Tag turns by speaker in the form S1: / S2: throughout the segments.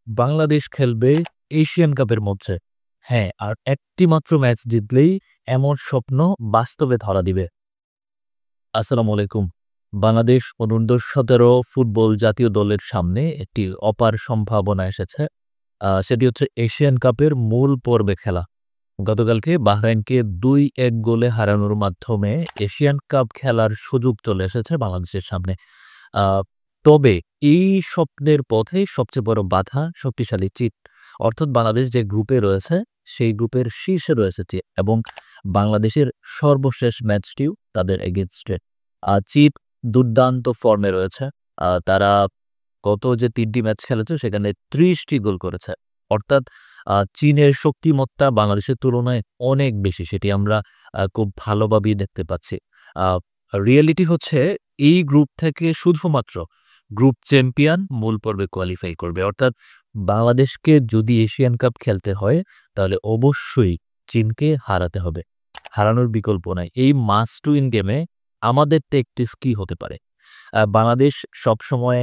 S1: বাংলাদেশ খেলবে এশিয়ান কাপের মঞ্চে। হ্যাঁ, আর একটি মাত্র ম্যাচ জিতলেই এমন স্বপ্ন বাস্তবে ধরা দিবে। আসসালামু আলাইকুম। বাংলাদেশ অনূর্ধ্ব-17 ফুটবল জাতীয় দলের সামনে একটি অপার সম্ভাবনা এসেছে। সেটি হচ্ছে এশিয়ান কাপের মূল পর্বে খেলা। গতকালকে বাহরাইনকে ২-১ গোলে হারানোর মাধ্যমে এশিয়ান কাপ খেলার সুযোগ চলে এসেছে বাংলাদেশের সামনে। আ তবে এই স্বপ্নের পথে সবচেয়ে বড় বাধা শক্তিশালী চিট। অর্থাৎ বাংলাদেশ যে গ্রুপে রয়েছে, সেই গ্রুপের শীর্ষে রয়েছে চিট এবং বাংলাদেশের সর্বশেষ ম্যাচটিও তাদের এগেইনস্টে। চিট দুর্দান্ত ফর্মে রয়েছে। তারা গত যে ৩ টি ম্যাচ খেলেছে সেখানে ৩০ টি গোল করেছে। অর্থাৎ চীনের শক্তিমত্তা বাংলাদেশের তুলনায় অনেক বেশি। সেটি আমরা খুব ভালোভাবেই দেখতে পাচ্ছি। আ রিয়ালিটি হচ্ছে এই গ্রুপ থেকে শুধুমাত্র গ্রুপ চ্যাম্পিয়ন মূল পর্বে কোয়ালিফাই করবে। অর্থাৎ বাংলাদেশকে যদি এশিয়ান কাপ খেলতে হয় তাহলে অবশ্যই চীনকে হারাতে হবে। হারানোর বিকল্প নাই। এই মাস্ট টু উইন গেমে আমাদের ট্যাকটিক্স কি হতে পারে? বাংলাদেশ সবসময়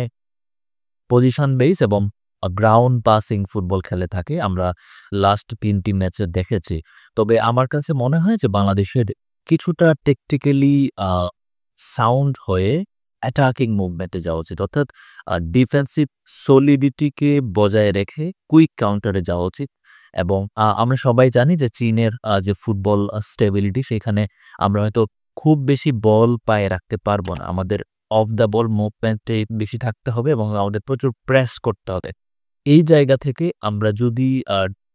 S1: পজিশন বেস এবং গ্রাউন্ড পাসিং ফুটবল খেলে থাকে। আমরা লাস্ট ৩ টি ম্যাচে দেখেছি। তবে আমার কাছে মনে হয় যে বাংলাদেশের কিছুটা টেকটিক্যালি সাউন্ড হয়ে অ্যাটাকিং মুভমেন্টে যাওয়া উচিত। অর্থাৎ ডিফেন্সিভ সলিডিটিকে বজায় রেখে কুইক কাউন্টারে যাওয়া উচিত এবং আমরা সবাই জানি যে চীনের যে ফুটবল স্টেবিলিটি সেখানে আমরা হয়তো খুব বেশি বল পায়ে রাখতে পারব না। আমাদের অফ দ্য বল মুভমেন্টে বেশি থাকতে হবে এবং আমাদের প্রচুর প্রেস করতে হবে। এই জায়গা থেকে আমরা যদি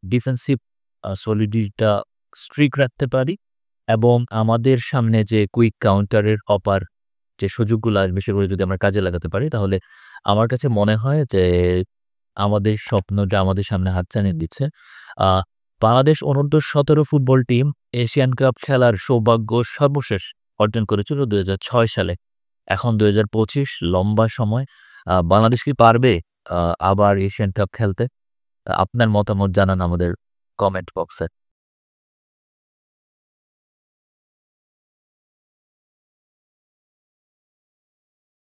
S1: ডিফেন্সিভ সলিডিটিটা স্ট্রিক রাখতে পারি এবং আমাদের সামনে যে কুইক কাউন্টারের অপার যে সুযোগগুলো আসবে সেগুলো যদি আমরা কাজে লাগাতে পারি তাহলে আমার কাছে মনে হয় যে আমাদের স্বপ্নটা আমাদের সামনে হাতছানি দিচ্ছে। আ বাংলাদেশ অনূর্ধ্ব-17 ফুটবল টিম এশিয়ান কাপ খেলার সৌভাগ্য সর্বশেষ অর্জন করেছিল ২০০৬ সালে। এখন ২০২৫ লম্বা সময়। বাংলাদেশ কি পারবে আবার এশিয়ান কাপ খেলতে? আপনার মতামত জানান আমাদের কমেন্ট বক্সে।